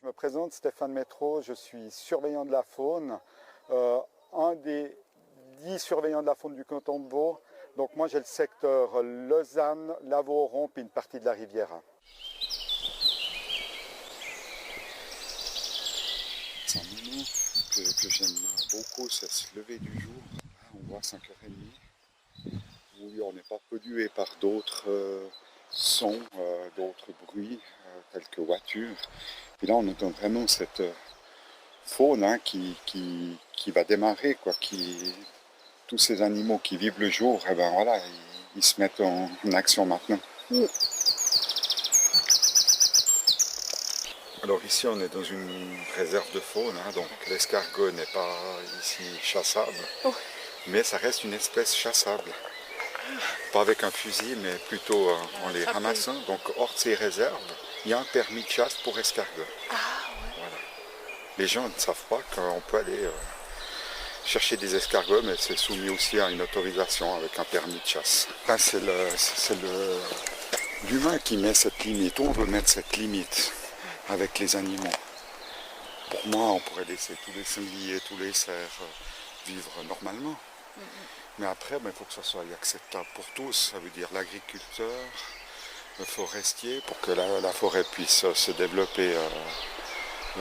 Je me présente Stéphane Métro, je suis surveillant de la faune, un des 10 surveillants de la faune du canton de Vaud. Donc moi j'ai le secteur Lausanne, Lavaux-Oron, puis une partie de la Riviera. C'est un moment que j'aime beaucoup, c'est se lever du jour. On voit 5h30, où on n'est pas pollué par d'autres sons, d'autres bruits, tels que voitures. Et là on entend vraiment cette faune qui va démarrer, quoi, tous ces animaux qui vivent le jour, et ben voilà, ils se mettent en action maintenant. Oui. Alors ici on est dans une réserve de faune, donc l'escargot n'est pas ici chassable, mais ça reste une espèce chassable. Pas avec un fusil, mais plutôt en les ramassant. Donc hors de ces réserves, il y a un permis de chasse pour escargot. Voilà. Les gens ne savent pas qu'on peut aller chercher des escargots, mais c'est soumis aussi à une autorisation avec un permis de chasse. Enfin, c'est l'humain qui met cette limite. On veut mettre cette limite avec les animaux. Pour moi, on pourrait laisser tous les sangliers, tous les cerfs vivre normalement. Mais après, il faut que ça soit acceptable pour tous. Ça veut dire l'agriculteur, le forestier, pour que la forêt puisse se développer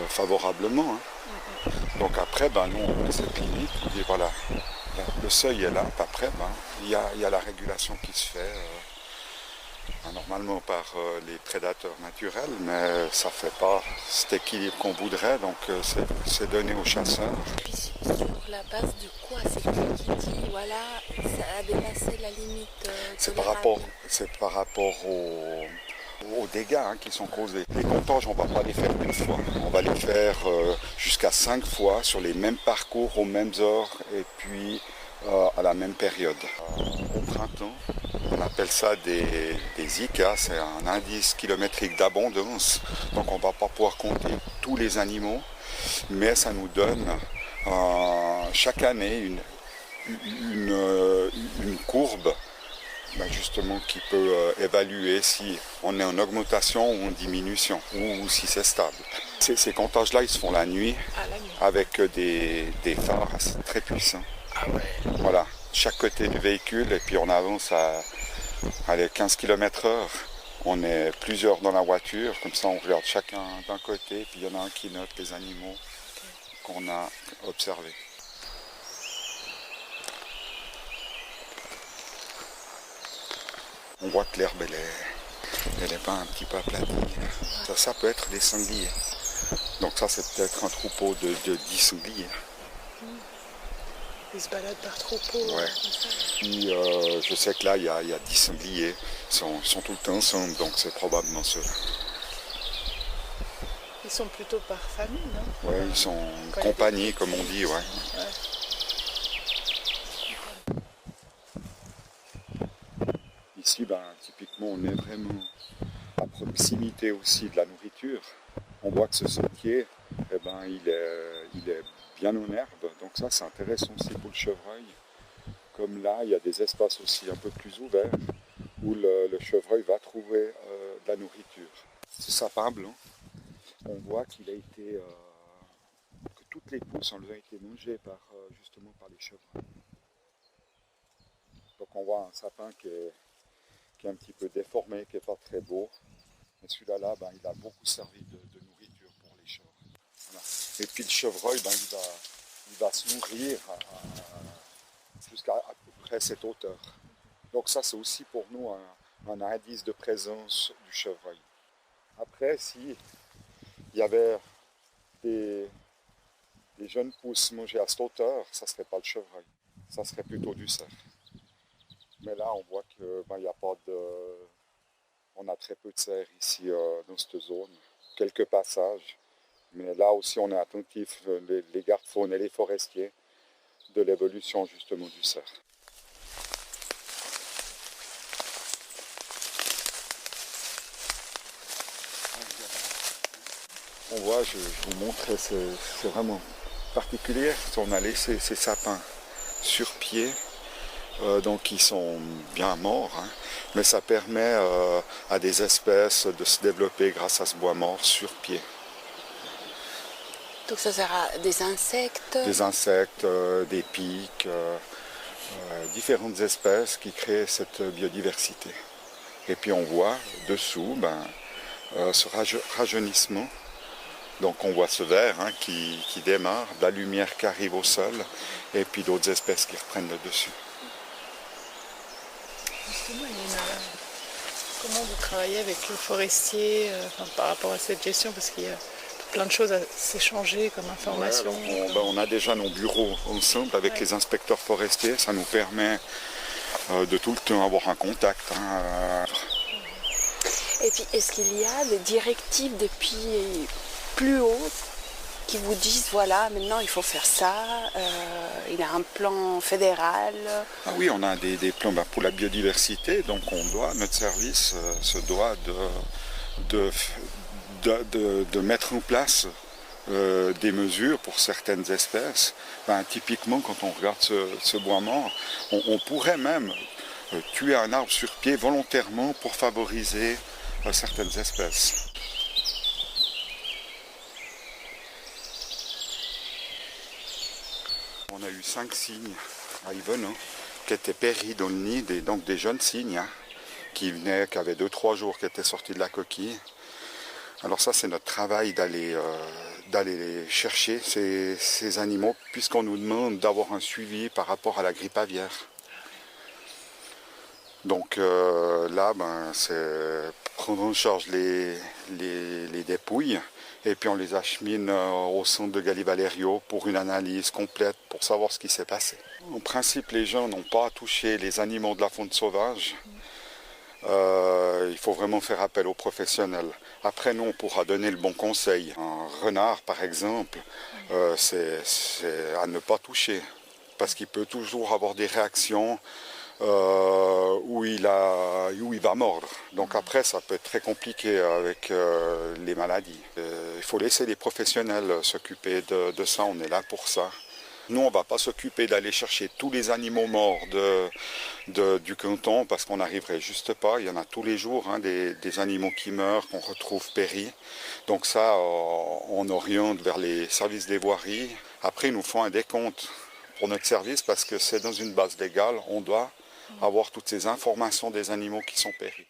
favorablement. Donc après, nous, on met cette limite, on dit voilà, le seuil est là, après, il y a la régulation qui se fait normalement par les prédateurs naturels, mais ça ne fait pas cet équilibre qu'on voudrait, donc c'est donné aux chasseurs. Puis sur la base de quoi c'est qui dit, voilà, ça a dépassé la limite C'est par rapport aux dégâts qui sont causés. Les comptages, on ne va pas les faire une fois. On va les faire jusqu'à 5 fois sur les mêmes parcours, aux mêmes heures et puis à la même période. Au printemps, on appelle ça des ICA, c'est un indice kilométrique d'abondance. Donc on ne va pas pouvoir compter tous les animaux, mais ça nous donne chaque année une courbe justement qui peut évaluer si on est en augmentation ou en diminution, ou si c'est stable. Ces comptages-là, ils se font la nuit, avec des phares très puissants. Ah ouais. Voilà, chaque côté du véhicule, et puis on avance à 15 km/h. On est plusieurs dans la voiture, comme ça on regarde chacun d'un côté, puis il y en a un qui note les animaux qu'on a observés. On voit que l'herbe, elle est pas un petit peu aplatie. Ça peut être des sangliers. Donc ça, c'est peut-être un troupeau de 10 sangliers. Ils se baladent par troupeau. Ouais. Puis, je sais que là, il y a 10 sangliers. Ils sont tout le temps ensemble, donc c'est probablement ceux-là. Ils sont plutôt par famille, non? Ouais, ils sont compagnie, comme on dit, ouais. Ici, typiquement, on est vraiment à proximité aussi de la nourriture. On voit que ce sentier, il est bien en herbe, donc ça c'est intéressant aussi pour le chevreuil. Comme là, il y a des espaces aussi un peu plus ouverts où le chevreuil va trouver de la nourriture. Ce sapin blanc, on voit qu'il a été, que toutes les pousses ont été mangées justement par les chevreuils. Donc on voit un sapin qui est un petit peu déformé, qui n'est pas très beau. Mais celui-là, il a beaucoup servi de nourriture pour les chèvres. Voilà. Et puis le chevreuil, il va se nourrir jusqu'à à peu près cette hauteur. Donc ça, c'est aussi pour nous un indice de présence du chevreuil. Après, si il y avait des jeunes pousses mangées à cette hauteur, ça ne serait pas le chevreuil. Ça serait plutôt du cerf. Mais là, on voit que y a pas on a très peu de cerfs ici dans cette zone. Quelques passages. Mais là aussi, on est attentif, les gardes-faunes et les forestiers, de l'évolution justement du cerf. On voit, je vous montrais, c'est vraiment particulier. On a laissé ces sapins sur pied. Donc ils sont bien morts, mais ça permet à des espèces de se développer grâce à ce bois mort sur pied. Donc ça sert à des insectes. Des insectes, des pics, différentes espèces qui créent cette biodiversité. Et puis on voit dessous ce rajeunissement. Donc on voit ce vert qui démarre, de la lumière qui arrive au sol, et puis d'autres espèces qui reprennent le dessus. Justement, comment vous travaillez avec le forestier par rapport à cette gestion, parce qu'il y a plein de choses à s'échanger comme information. Ouais, on a déjà nos bureaux ensemble avec les inspecteurs forestiers, ça nous permet de tout le temps avoir un contact. Et puis, est-ce qu'il y a des directives depuis plus haut qui vous disent, voilà, maintenant il faut faire ça, il y a un plan fédéral? Ah oui, on a des plans pour la biodiversité, donc notre service se doit de mettre en place des mesures pour certaines espèces. Typiquement, quand on regarde ce bois mort, on pourrait même tuer un arbre sur pied volontairement pour favoriser certaines espèces. On a eu 5 cygnes à Yvonne qui étaient péris dans le nid, donc des jeunes cygnes qui avaient 2-3 jours, qui étaient sortis de la coquille. Alors ça, c'est notre travail d'aller chercher ces animaux, puisqu'on nous demande d'avoir un suivi par rapport à la grippe aviaire. Donc là, c'est prendre en charge les dépouilles, et puis on les achemine au centre de Galli-Valerio pour une analyse complète, pour savoir ce qui s'est passé. En principe, les gens n'ont pas à toucher les animaux de la faune sauvage. Il faut vraiment faire appel aux professionnels. Après, nous, on pourra donner le bon conseil. Un renard, par exemple, c'est à ne pas toucher, parce qu'il peut toujours avoir des réactions où il va mordre. Donc après, ça peut être très compliqué avec les maladies. Il faut laisser les professionnels s'occuper de ça, on est là pour ça. Nous, on ne va pas s'occuper d'aller chercher tous les animaux morts du canton, parce qu'on n'arriverait juste pas. Il y en a tous les jours, des animaux qui meurent, qu'on retrouve péris. Donc ça, on oriente vers les services des voiries. Après, ils nous font un décompte pour notre service, parce que c'est dans une base légale, on doit avoir toutes ces informations des animaux qui sont péris.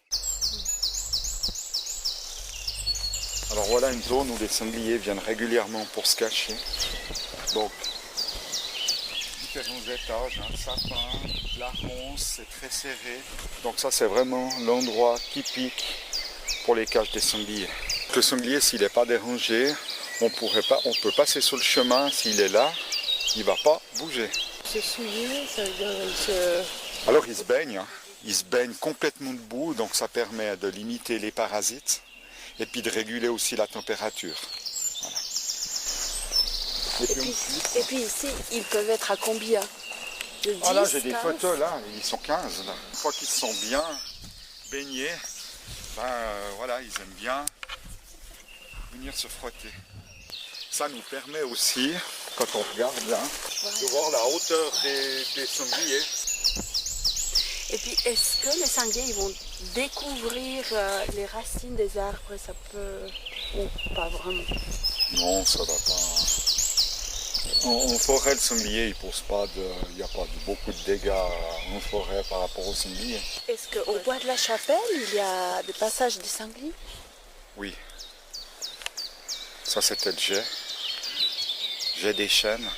Alors voilà une zone où les sangliers viennent régulièrement pour se cacher. Donc, différents étages, sapin, la ronce, c'est très serré. Donc ça, c'est vraiment l'endroit typique pour les cages des sangliers. Le sanglier, s'il n'est pas dérangé, on peut passer sur le chemin. S'il est là, il ne va pas bouger. Se souiller, ça veut dire Alors il se baigne complètement debout, donc ça permet de limiter les parasites et puis de réguler aussi la température. Voilà. Et puis ici, ils peuvent être à combien? De 10, là j'ai des 15? photos là, ils sont 15 là. Une fois qu'ils se sont bien baignés, voilà, ils aiment bien venir se frotter. Ça nous permet aussi, quand on regarde là, de voir la hauteur des sangliers. Et puis, est-ce que les sangliers ils vont découvrir les racines des arbres? Ça peut... ou pas vraiment? Non, ça va pas. En forêt, le sanglier, il n'y a pas beaucoup de dégâts en forêt par rapport au sanglier. Est-ce qu'au bois de la Chapelle, il y a des passages des sangliers? Oui. Ça, c'était le jet. Jet des chênes.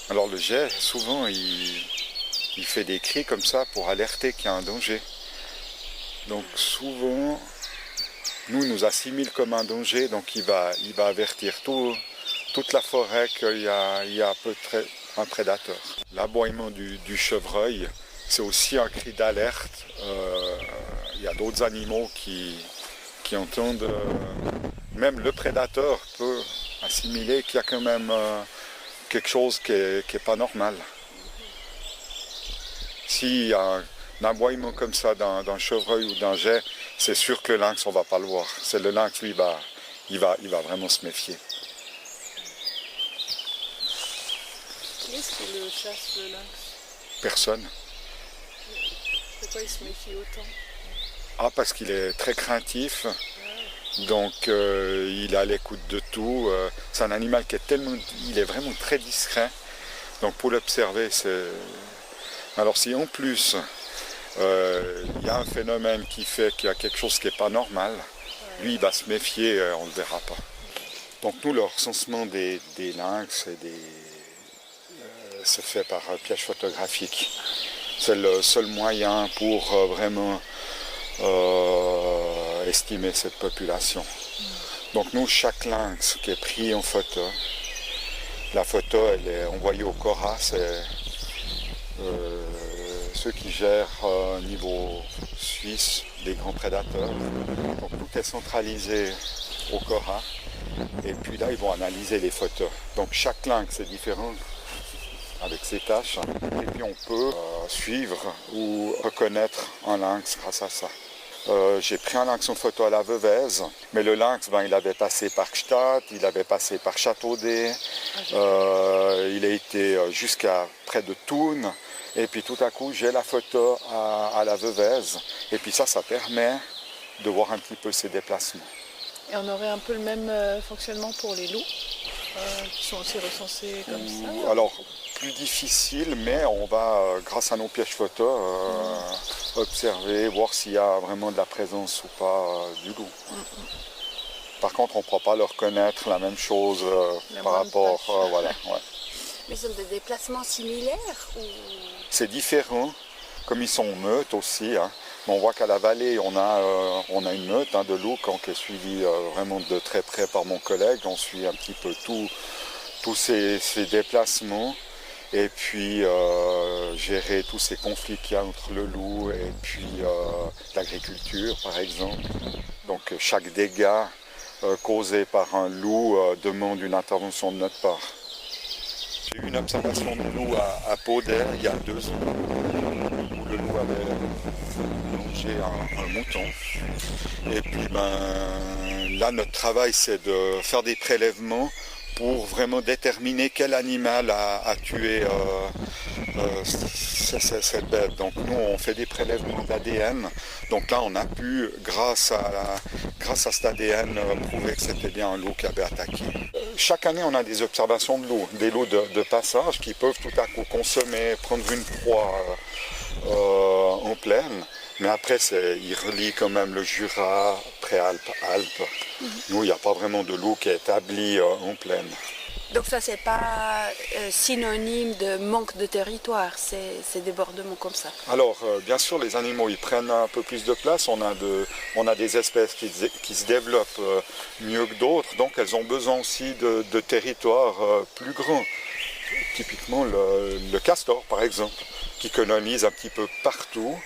Alors le jet, souvent, il fait des cris comme ça pour alerter qu'il y a un danger. Donc souvent, il nous assimile comme un danger, donc il va avertir toute la forêt qu'il y a un prédateur. L'aboiement du chevreuil, c'est aussi un cri d'alerte. Il y a d'autres animaux qui entendent, même le prédateur peut assimiler qu'il y a quand même quelque chose qui est pas normal. S'il y a un aboiement comme ça d'un chevreuil ou d'un geai, c'est sûr que le lynx, on ne va pas le voir. C'est le lynx, lui, il va vraiment se méfier. qui est-ce qui le chasse, le lynx? Personne. Pourquoi il se méfie autant? Parce qu'il est très craintif. Donc il est à l'écoute de tout. C'est un animal qui est il est vraiment très discret. Donc pour l'observer, c'est... Alors si en plus il y a un phénomène qui fait qu'il y a quelque chose qui n'est pas normal, lui il va se méfier, on ne le verra pas. Donc nous, le recensement des lynx se fait par piège photographique. C'est le seul moyen pour vraiment estimer cette population. Donc nous, chaque lynx qui est pris en photo, la photo elle est envoyée au CORA, c'est ceux qui gèrent au niveau suisse les grands prédateurs. Donc tout est centralisé au CORA et puis là ils vont analyser les photos. Donc chaque lynx est différent avec ses tâches et puis on peut suivre ou reconnaître un lynx grâce à ça. J'ai pris un lynx en photo à la Veuvez, mais le lynx, il avait passé par Gstaad, il avait passé par Châteaudet, il a été jusqu'à près de Thun, et puis tout à coup j'ai la photo à la Veuvez, et puis ça permet de voir un petit peu ses déplacements. Et on aurait un peu le même fonctionnement pour les loups, qui sont aussi recensés comme ça? Alors, plus difficile, mais on va, grâce à nos pièges photos, observer, voir s'il y a vraiment de la présence ou pas du loup. Par contre, on ne pourra pas leur reconnaître la même chose par rapport... voilà, ouais. Mais ils ont des déplacements similaires ou... C'est différent, comme ils sont en meute aussi. Hein. On voit qu'à la vallée, on a une meute de loups qui est suivie vraiment de très près par mon collègue. On suit un petit peu tous ces déplacements. Et puis gérer tous ces conflits qu'il y a entre le loup et puis l'agriculture par exemple. Donc chaque dégât causé par un loup demande une intervention de notre part. J'ai eu une observation de loup à Paudet il y a 2 ans, où le loup avait mangé un mouton. Et puis là notre travail c'est de faire des prélèvements pour vraiment déterminer quel animal a tué cette bête. Donc nous on fait des prélèvements d'ADN. Donc là on a pu, grâce à cet ADN, prouver que c'était bien un loup qui avait attaqué. Chaque année on a des observations de loups, des loups de passage qui peuvent tout à coup consommer, prendre une proie en plaine. Mais après, il relie quand même le Jura, Préalpes, Alpes. Nous, il n'y a pas vraiment de loup qui est établi en plaine. Donc ça, c'est pas synonyme de manque de territoire, c'est débordement comme ça. Alors, bien sûr, les animaux, ils prennent un peu plus de place. On a des espèces qui se développent mieux que d'autres, donc elles ont besoin aussi de territoires plus grands. Typiquement, le castor, par exemple, qui colonise un petit peu partout.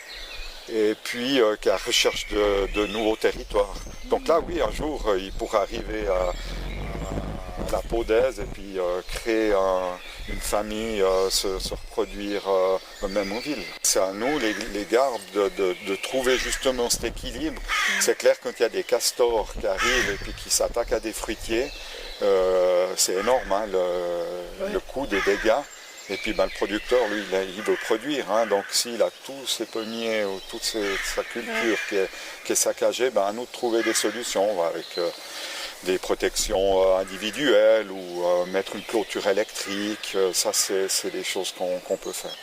Et puis qui est à recherche de nouveaux territoires. Donc là, oui, un jour, il pourra arriver à la Paudaise et puis créer une famille, se reproduire même en ville. C'est à nous, les gardes, de trouver justement cet équilibre. C'est clair, quand il y a des castors qui arrivent et puis qui s'attaquent à des fruitiers, c'est énorme, hein, le coût des dégâts. Et puis le producteur, lui, il veut produire. Hein, donc s'il a tous ses pommiers ou toute sa culture qui est saccagée, à nous de trouver des solutions avec des protections individuelles ou mettre une clôture électrique. Ça, c'est des choses qu'on peut faire.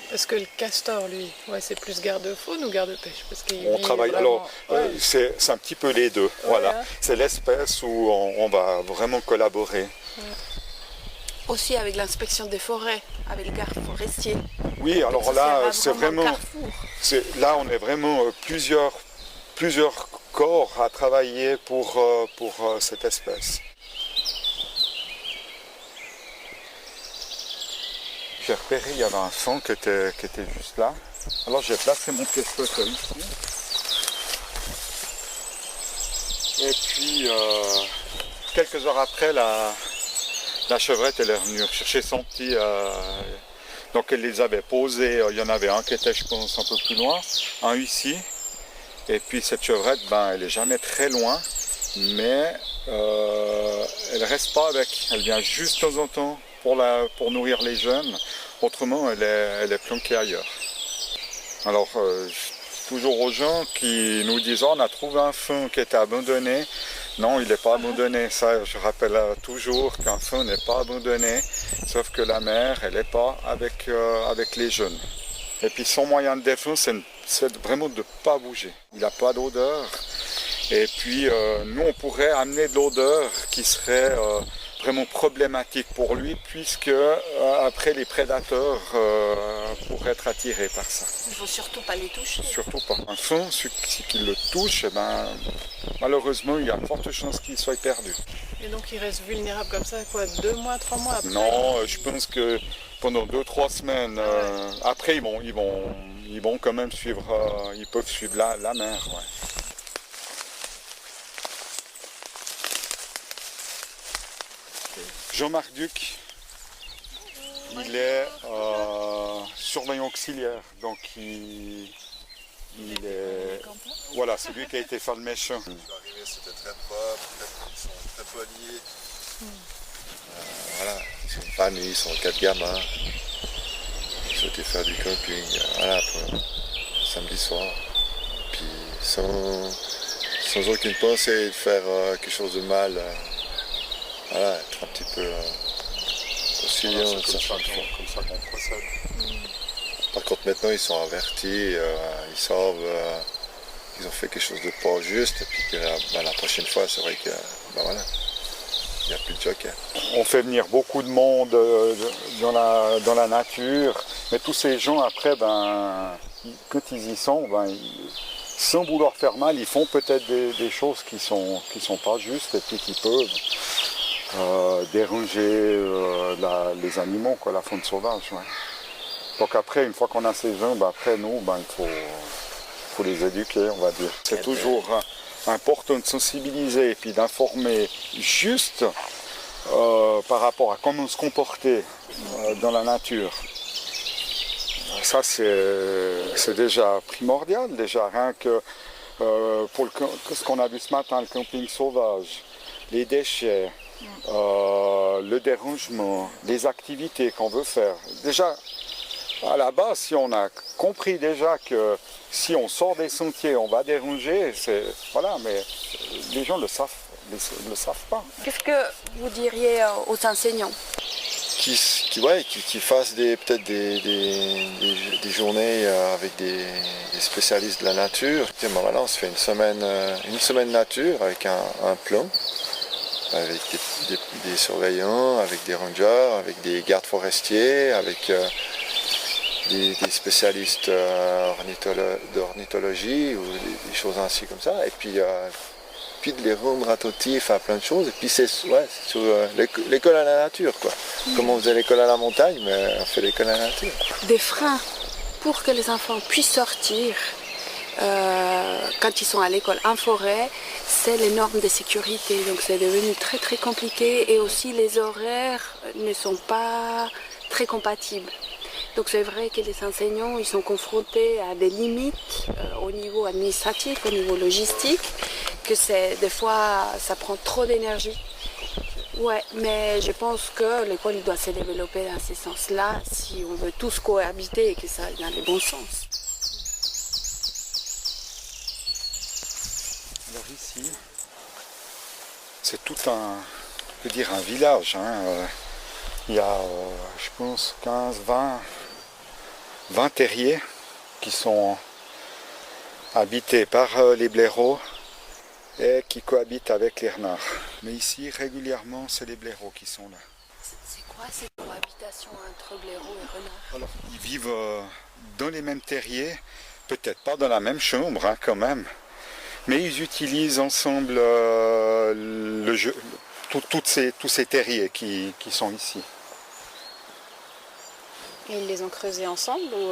Parce que le castor, lui, c'est plus garde-faune ou garde-pêche? On travaille. Vraiment... Alors, c'est un petit peu les deux. Voilà. Hein. C'est l'espèce où on va vraiment collaborer. Aussi avec l'inspection des forêts, avec les gardes forestiers. Oui, alors là, c'est vraiment... Là, on est vraiment plusieurs corps à travailler pour cette espèce. J'ai repéré, il y avait un fond qui était juste là. Alors j'ai placé mon pied photo ici. Et puis, quelques heures après, la chevrette, elle est venue chercher son petit... donc elle les avait posés, il y en avait un qui était, je pense, un peu plus loin, un ici. Et puis cette chevrette, elle n'est jamais très loin, mais elle ne reste pas avec. Elle vient juste de temps en temps pour nourrir les jeunes. Autrement, elle est planquée ailleurs. Alors, toujours aux gens qui nous disent « on a trouvé un fond qui était abandonné », Non, il n'est pas abandonné. Ça, je rappelle toujours qu'un faon n'est pas abandonné, sauf que la mère, elle n'est pas avec les jeunes. Et puis son moyen de défense, c'est vraiment de ne pas bouger. Il n'a pas d'odeur. Et puis nous, on pourrait amener de l'odeur qui serait vraiment problématique pour lui, puisque après les prédateurs pourraient être attirés par ça. Il ne faut surtout pas les toucher. Surtout pas. Un faon, si qu'il le touche, malheureusement, il y a de fortes chances qu'il soit perdu. Et donc il reste vulnérable comme ça, quoi, 2 mois, 3 mois après? Non, je pense que pendant 2-3 semaines, après ils vont quand même suivre, ils peuvent suivre la mère. Ouais. Jean-Marc Duc, il est surveillant auxiliaire, donc il est... Voilà, c'est lui qui a été faire le méchant. Je suis arrivé, c'était très propre, ils sont très polis. Voilà, ils sont une famille, ils sont 4 gamins. Ils ont été faire du camping, voilà, samedi soir. Puis sans aucune pensée de faire quelque chose de mal. Voilà, être un petit peu conciliant. Voilà, c'est comme ça qu'on procède. Par contre, maintenant, ils sont avertis, ils savent qu'ils ont fait quelque chose de pas juste, et puis que la prochaine fois, c'est vrai que, voilà, il n'y a plus de joker. On fait venir beaucoup de monde dans la nature, mais tous ces gens, après, quand ils y sont, sans vouloir faire mal, ils font peut-être des choses qui sont pas justes, et puis qui peuvent déranger les animaux, quoi, la faune sauvage. Ouais. Donc après, une fois qu'on a ces gens, après nous, il faut les éduquer, on va dire. C'est toujours important de sensibiliser et puis d'informer juste par rapport à comment se comporter dans la nature. Ça, c'est déjà primordial, déjà, rien que pour ce qu'on a vu ce matin, le camping sauvage, les déchets, le dérangement, les activités qu'on veut faire. Déjà, à la base, si on a compris déjà que si on sort des sentiers, on va déranger, voilà, mais les gens le savent pas. Qu'est-ce que vous diriez aux enseignants? Qui fassent peut-être des journées avec des spécialistes de la nature. Voilà, on se fait une semaine nature avec un plan, avec des surveillants, avec des rangers, avec des gardes forestiers, avec des spécialistes d'ornithologie ou des choses ainsi comme ça. Et puis de les rendre attentifs à plein de choses. Et puis c'est sur l'école à la nature, quoi. Comme on faisait l'école à la montagne, mais on fait l'école à la nature. Des freins pour que les enfants puissent sortir quand ils sont à l'école en forêt, c'est les normes de sécurité. Donc c'est devenu très très compliqué et aussi les horaires ne sont pas très compatibles. Donc c'est vrai que les enseignants ils sont confrontés à des limites au niveau administratif, au niveau logistique, que des fois ça prend trop d'énergie. Ouais, mais je pense que l'école doit se développer dans ce sens-là si on veut tous cohabiter et que ça aille dans le bon sens. Alors ici, c'est tout un village. Il y a, je pense, 20 terriers qui sont habités par les blaireaux et qui cohabitent avec les renards. Mais ici, régulièrement, c'est les blaireaux qui sont là. C'est quoi cette cohabitation entre blaireaux et renards? Alors, ils vivent dans les mêmes terriers, peut-être pas dans la même chambre quand même, mais ils utilisent ensemble tous ces terriers qui sont ici. Et ils les ont creusés ensemble ou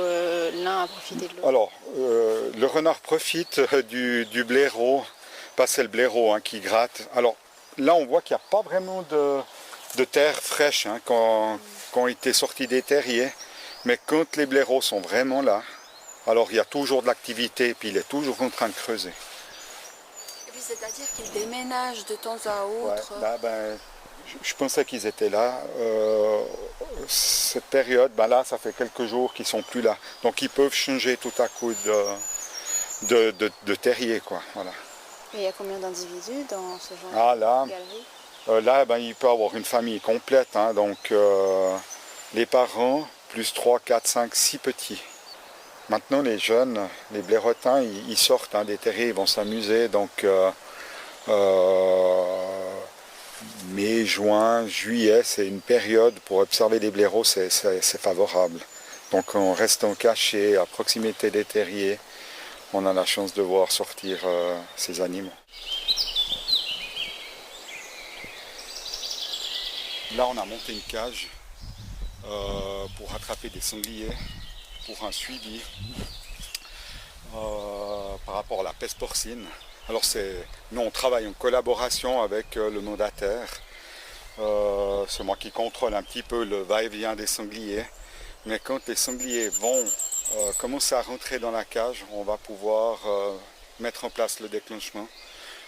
l'un a profité de l'autre? Alors, le renard profite du blaireau, c'est le blaireau qui gratte. Alors là, on voit qu'il n'y a pas vraiment de terre fraîche quand il était sorti des terriers. Mais quand les blaireaux sont vraiment là, alors il y a toujours de l'activité et puis il est toujours en train de creuser. Et puis c'est-à-dire qu'ils déménagent de temps à autre? Ouais, là, je pensais qu'ils étaient là. Cette période, là, ça fait quelques jours qu'ils ne sont plus là. Donc ils peuvent changer tout à coup de terrier, quoi. Voilà. Et il y a combien d'individus dans ce genre Ah là, de galerie? là il peut avoir une famille complète, hein, donc les parents, plus 3, 4, 5, 6 petits. Maintenant les jeunes, les blaireautins, ils sortent des terriers, ils vont s'amuser, donc mai, juin, juillet, c'est une période pour observer les blaireaux, c'est favorable. Donc en restant caché à proximité des terriers, on a la chance de voir sortir ces animaux. Là, on a monté une cage pour attraper des sangliers, pour un suivi par rapport à la peste porcine. Alors nous, on travaille en collaboration avec le mandataire. C'est moi qui contrôle un petit peu le va-et-vient des sangliers. Mais quand les sangliers vont commencer à rentrer dans la cage, on va pouvoir mettre en place le déclenchement.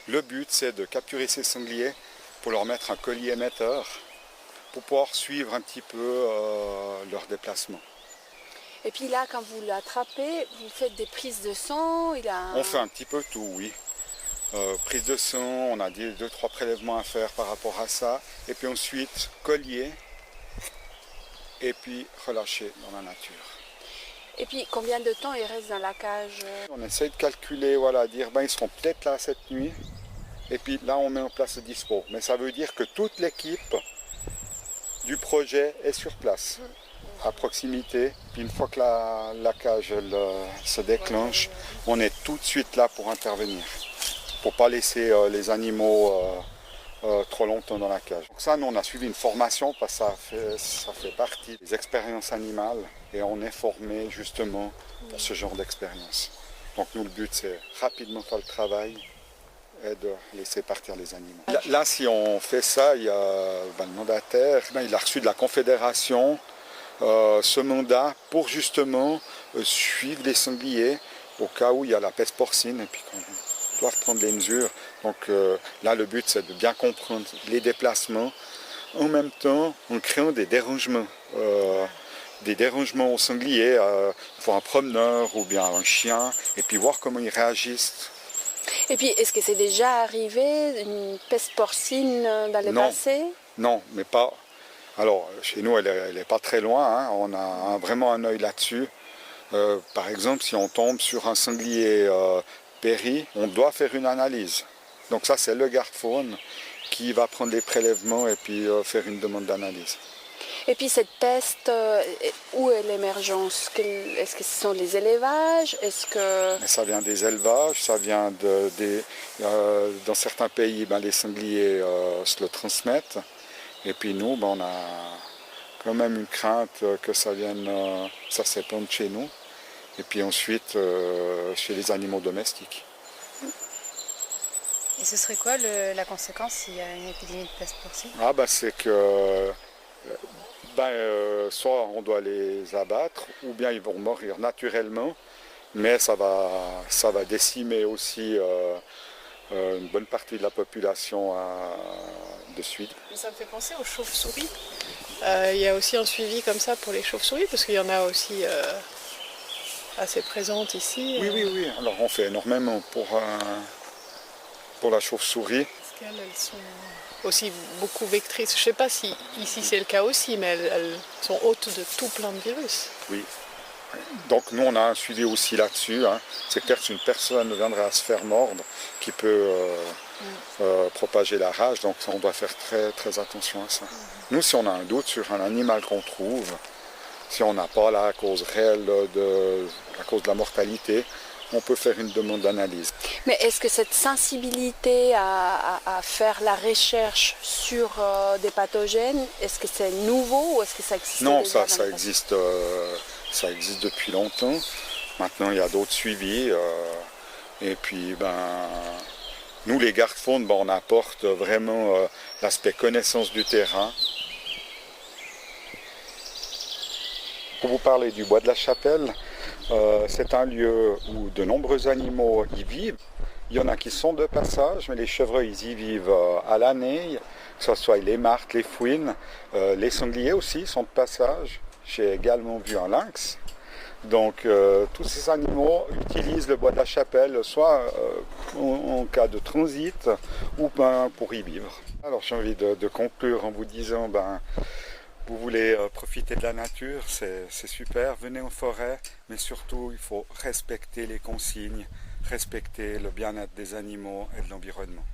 Le but, c'est de capturer ces sangliers pour leur mettre un collier émetteur pour pouvoir suivre un petit peu leur déplacement. Et puis là, quand vous l'attrapez, vous faites des prises de sang. On fait un petit peu tout, oui. Prise de sang, on a 2-3 prélèvements à faire par rapport à ça. Et puis ensuite, collier. Et puis relâcher dans la nature. Et puis combien de temps ils restent dans la cage? On essaye de calculer, voilà, dire ils seront peut-être là cette nuit. Et puis là, on met en place le dispo. Mais ça veut dire que toute l'équipe du projet est sur place, à proximité. Puis une fois que la cage se déclenche, on est tout de suite là pour intervenir, pour ne pas laisser les animaux trop longtemps dans la cage. Donc ça, nous, on a suivi une formation parce que ça fait partie des expériences animales et on est formé justement pour ce genre d'expérience. Donc nous, le but, c'est rapidement faire le travail et de laisser partir les animaux. Là, si on fait ça, il y a le mandataire, il a reçu de la Confédération ce mandat pour justement suivre les sangliers au cas où il y a la peste porcine et puis qu'on doit prendre les mesures. Donc là, le but, c'est de bien comprendre les déplacements en même temps en créant des dérangements. Aux sangliers, pour un promeneur ou bien un chien, et puis voir comment ils réagissent. Et puis, est-ce que c'est déjà arrivé une peste porcine dans le passé? Non, mais pas. Alors, chez nous, elle n'est pas très loin. Hein. On a vraiment un œil là-dessus. Par exemple, si on tombe sur un sanglier péri, on doit faire une analyse. Donc ça, c'est le garde-faune qui va prendre les prélèvements et puis faire une demande d'analyse. Et puis cette peste, où est l'émergence? Est-ce que ce sont les élevages? Ça vient des élevages, ça vient dans certains pays, les sangliers se le transmettent. Et puis nous, on a quand même une crainte que ça s'épande chez nous. Et puis ensuite, chez les animaux domestiques. Et ce serait quoi la conséquence s'il y a une épidémie de peste porcine? C'est que soit on doit les abattre, ou bien ils vont mourir naturellement, mais ça va décimer aussi une bonne partie de la population de suite. Ça me fait penser aux chauves-souris. Il y a aussi un suivi comme ça pour les chauves-souris, parce qu'il y en a aussi assez présentes ici. Oui. Alors on fait énormément pour la chauve-souris. Parce qu'elles sont aussi beaucoup vectrices. Je ne sais pas si ici c'est le cas aussi, mais elles sont hôtes de tout plein de virus. Oui. Donc nous on a un suivi aussi là-dessus. Hein. C'est clair que si une personne viendrait à se faire mordre, qui peut propager la rage, donc on doit faire très, très attention à ça. Nous, si on a un doute sur un animal qu'on trouve, si on n'a pas la cause réelle la cause de la mortalité, on peut faire une demande d'analyse. Mais est-ce que cette sensibilité à faire la recherche sur des pathogènes, est-ce que c'est nouveau ou est-ce que ça existe? Non, ça existe depuis longtemps. Maintenant, il y a d'autres suivis. Et puis, nous, les gardes-faunes, on apporte vraiment l'aspect connaissance du terrain. Pour vous parler du bois de la Chapelle, c'est un lieu où de nombreux animaux y vivent. Il y en a qui sont de passage, mais les chevreuils y vivent à l'année, que ce soit les martres, les fouines, les sangliers aussi sont de passage. J'ai également vu un lynx. Donc tous ces animaux utilisent le bois de la chapelle, soit en cas de transit ou pour y vivre. Alors j'ai envie de conclure en vous disant, vous voulez profiter de la nature, c'est super, venez en forêt, mais surtout il faut respecter les consignes, respecter le bien-être des animaux et de l'environnement.